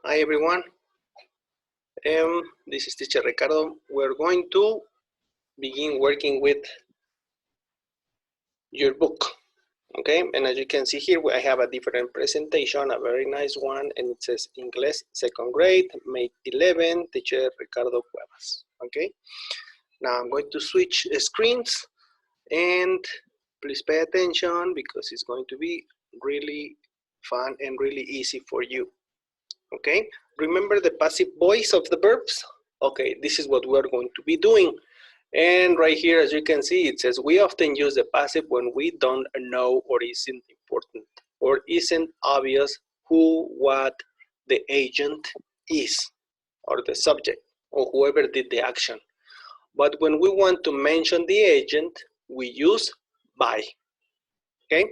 Hi everyone, this is teacher Ricardo. We're going to begin working with your book, okay? And as you can see here, I have a different presentation, a very nice one, and it says Inglés, second grade, May 11, teacher Ricardo Cuevas, okay? Now I'm going to switch screens, and please pay attention because it's going to be really fun and really easy for you. Okay, remember the passive voice of the verbs? Okay, this is what we're going to be doing. And right here, as you can see, it says we often use the passive when we don't know or isn't important or isn't obvious who, what the agent is or the subject or whoever did the action. But when we want to mention the agent, we use by. Okay,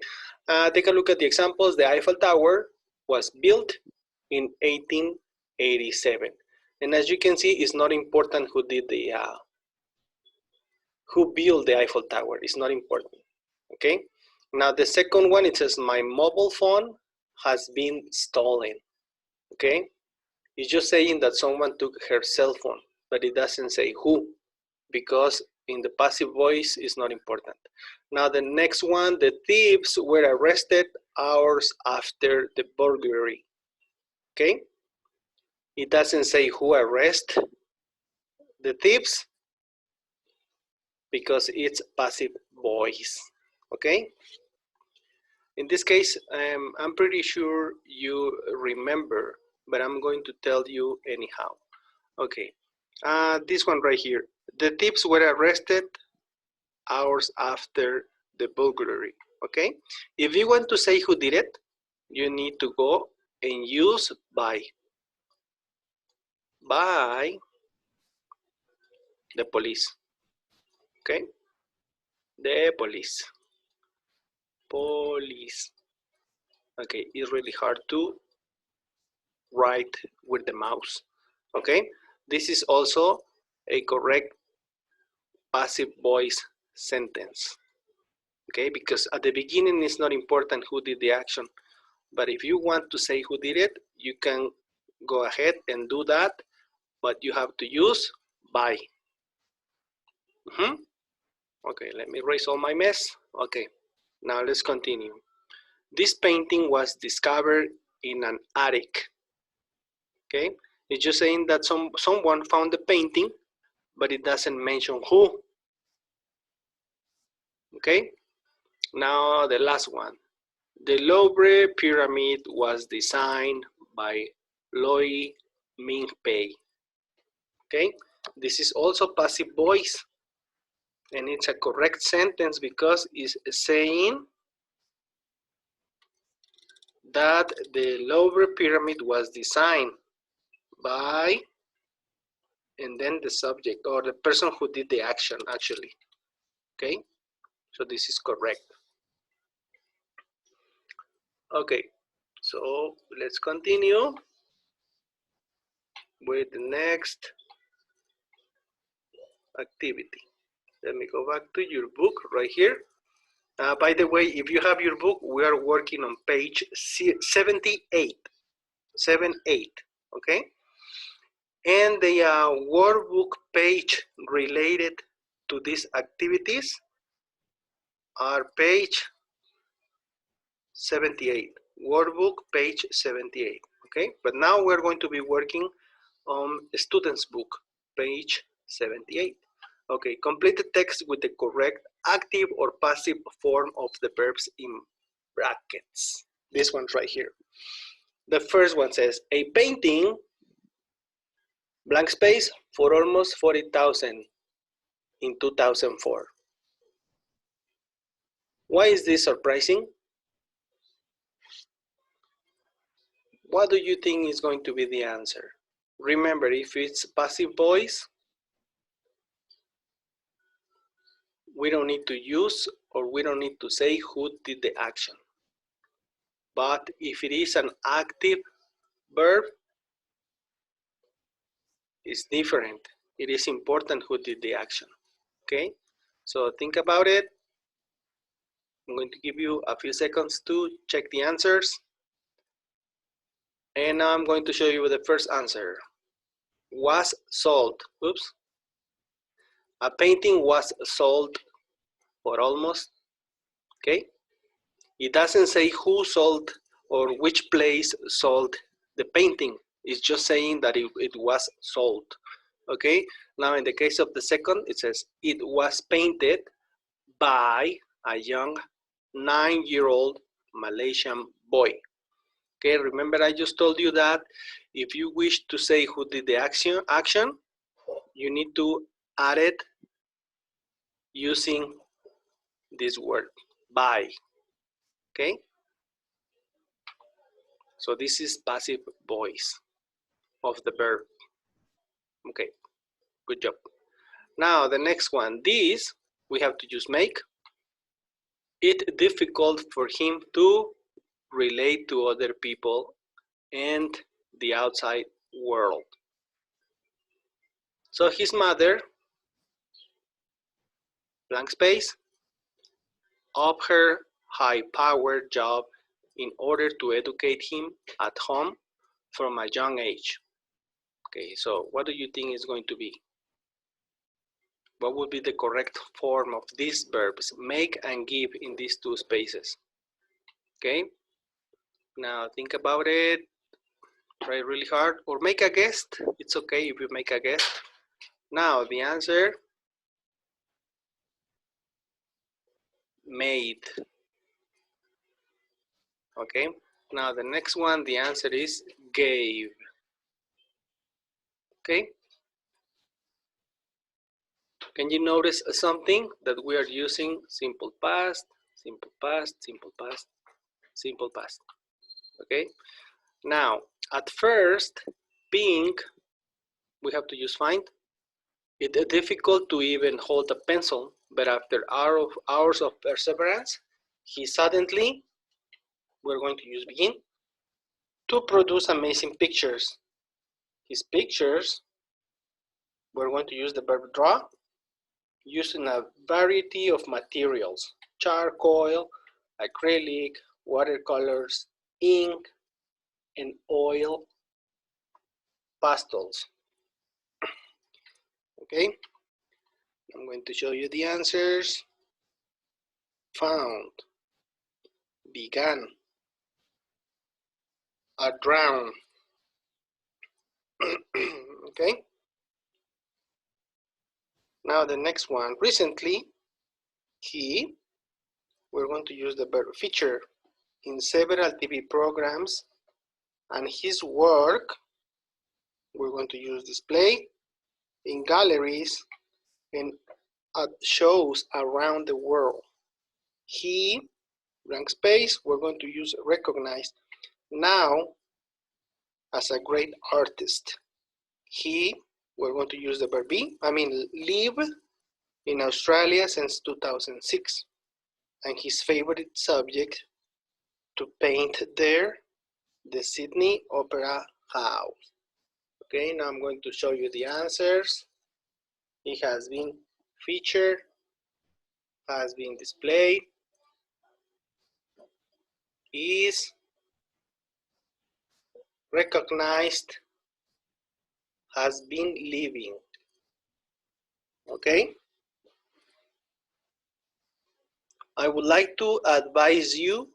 take a look at the examples. The Eiffel Tower was built in 1887, and as you can see, it's not important who did the who built the Eiffel Tower. It's not important. Okay, now the second one, it says my mobile phone has been stolen. Okay, it's just saying that someone took her cell phone, but it doesn't say who, because in the passive voice is not important. Now the next one, the thieves were arrested hours after the burglary. Okay, it doesn't say who arrested the thieves because it's passive voice. Okay, in this case, I'm pretty sure you remember, but I'm going to tell you anyhow. Okay, this one right here, the thieves were arrested hours after the burglary. Okay, if you want to say who did it, you need to go and use by the police. Okay, the police. Okay, it's really hard to write with the mouse. Okay, this is also a correct passive voice sentence. Okay, because at the beginning it's not important who did the action, but if you want to say who did it, you can go ahead and do that, but you have to use by. Okay, let me erase all my mess. Okay, now let's continue. This painting was discovered in an attic. Okay, it's just saying that someone found the painting, but it doesn't mention who. Okay, now the last one. The Louvre pyramid was designed by Loi Ming-pei. Okay, this is also passive voice, and it's a correct sentence because it's saying that the Louvre pyramid was designed by, and then the subject or the person who did the action actually. Okay, so this is correct. Okay, so let's continue with the next activity. Let me go back to your book right here. By the way, if you have your book, we are working on page 78, 78, okay? And the workbook page related to these activities are page 78, workbook page 78, okay? But now we're going to be working on student's book, page 78. Okay, complete the text with the correct active or passive form of the verbs in brackets. This one's right here. The first one says, a painting, blank space, for almost 40,000 in 2004. Why is this surprising? What do you think is going to be the answer? Remember, if it's passive voice, we don't need to use or we don't need to say who did the action. But if it is an active verb, it's different. It is important who did the action. Okay, so think about it. I'm going to give you a few seconds to check the answers. And now I'm going to show you the first answer. Was sold. Oops. A painting was sold for almost. Okay. It doesn't say who sold or which place sold the painting. It's just saying that it was sold. Okay. Now in the case of the second, it says it was painted by a young 9-year-old Malaysian boy. Okay, remember I just told you that if you wish to say who did the action, you need to add it using this word, by. Okay, so this is passive voice of the verb. Okay, good job. Now the next one, this, we have to use make. It difficult for him to relate to other people and the outside world. So his mother, blank space, up her high-powered job in order to educate him at home from a young age. Okay, so what do you think is going to be? What would be the correct form of these verbs, make and give, in these two spaces? Okay, now think about it, try really hard, or make a guess. It's okay if you make a guess. Now the answer, made. Okay, now the next one, the answer is gave. Okay, can you notice something that we are using simple past, simple past, simple past, simple past? Okay, now at first, being, we have to use find. It's difficult to even hold a pencil, but after hours of perseverance, he suddenly, we're going to use begin, to produce amazing pictures. His pictures, we're going to use the verb draw, using a variety of materials, charcoal, acrylic, watercolors, ink, and oil pastels. Okay, I'm going to show you the answers. Found, began, drown. Okay, now the next one, recently, he, we're going to use the verb feature in several TV programs, and his work, we're going to use display in galleries and at shows around the world. He, blank space, we're going to use recognize now as a great artist. He, we're going to use the verb be, live in Australia since 2006. And his favorite subject to paint there, the Sydney Opera House. Okay, now I'm going to show you the answers. It has been featured, has been displayed, is recognized, has been living. Okay, I would like to advise you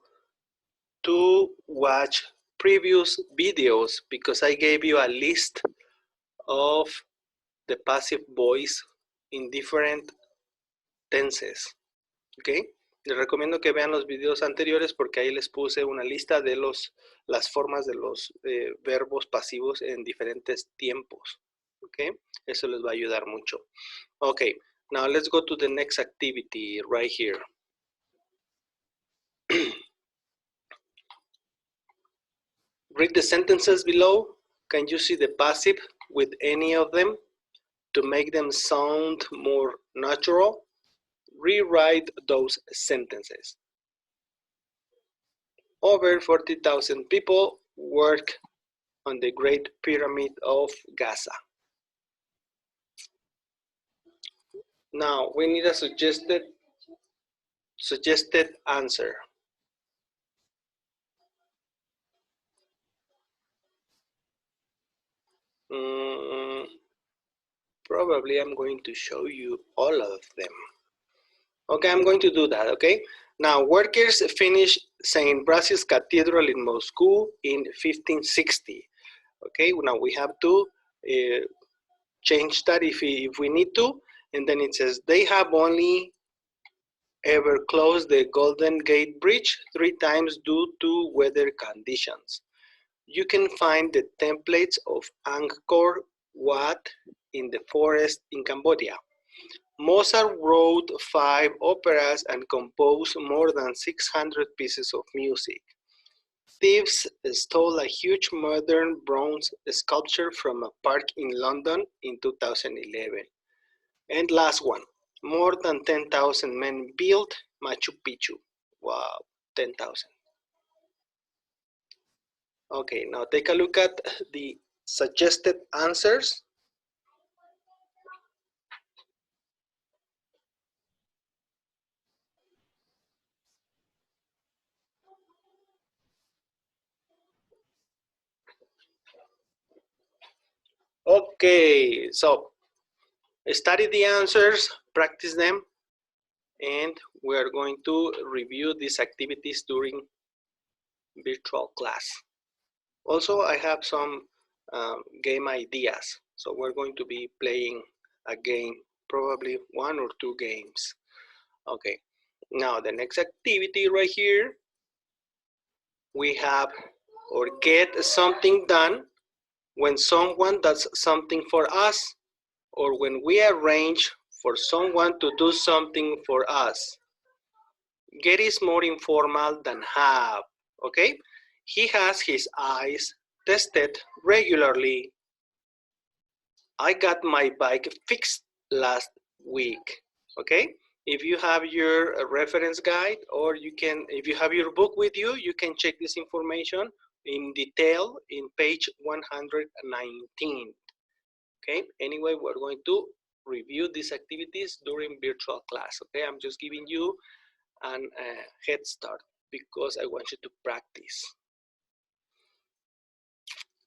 to watch previous videos because I gave you a list of the passive voice in different tenses. Okay, les recomiendo que vean los videos anteriores porque ahí les puse una lista de las formas de los verbos pasivos en diferentes tiempos. Okay, eso les va a ayudar mucho. Okay, now let's go to the next activity right here. Read the sentences below. Can you see the passive with any of them to make them sound more natural? Rewrite those sentences. Over 40,000 people work on the Great Pyramid of Gaza. Now we need a suggested answer. Probably I'm going to show you all of them. Okay, I'm going to do that, okay? Now, workers finished St. Brazil's Cathedral in Moscow in 1560. Okay, now we have to change that if we need to. And then it says, they have only ever closed the Golden Gate Bridge 3 times due to weather conditions. You can find the templates of Angkor Wat in the forest in Cambodia. Mozart wrote 5 operas and composed more than 600 pieces of music. Thieves stole a huge modern bronze sculpture from a park in London in 2011. And last one, more than 10,000 men built Machu Picchu. Wow, 10,000. Okay, now take a look at the suggested answers. Okay, so study the answers, practice them, and we are going to review these activities during virtual class. Also, I have some game ideas. So we're going to be playing a game, probably 1 or 2 games. Okay, now the next activity right here, we have or get something done when someone does something for us, or when we arrange for someone to do something for us. Get is more informal than have, okay? He has his eyes tested regularly. I got my bike fixed last week, okay? If you have your reference guide, or you can, if you have your book with you, you can check this information in detail in page 119. Okay, anyway, we're going to review these activities during virtual class. Okay, I'm just giving you a head start because I want you to practice.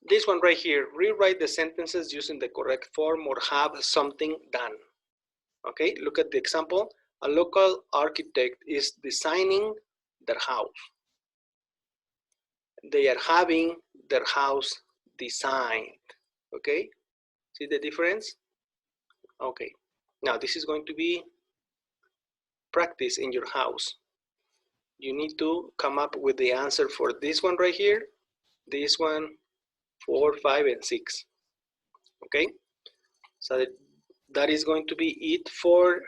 This one right here, rewrite the sentences using the correct form or have something done. Okay, look at the example. A local architect is designing their house. They are having their house designed. Okay, see the difference? Okay, now this is going to be practice in your house. You need to come up with the answer for this one right here, this one, 4, 5, and 6. Okay, so that is going to be it for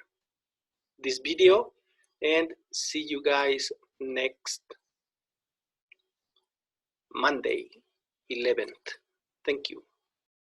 this video, and see you guys next Monday, 11th. Thank you.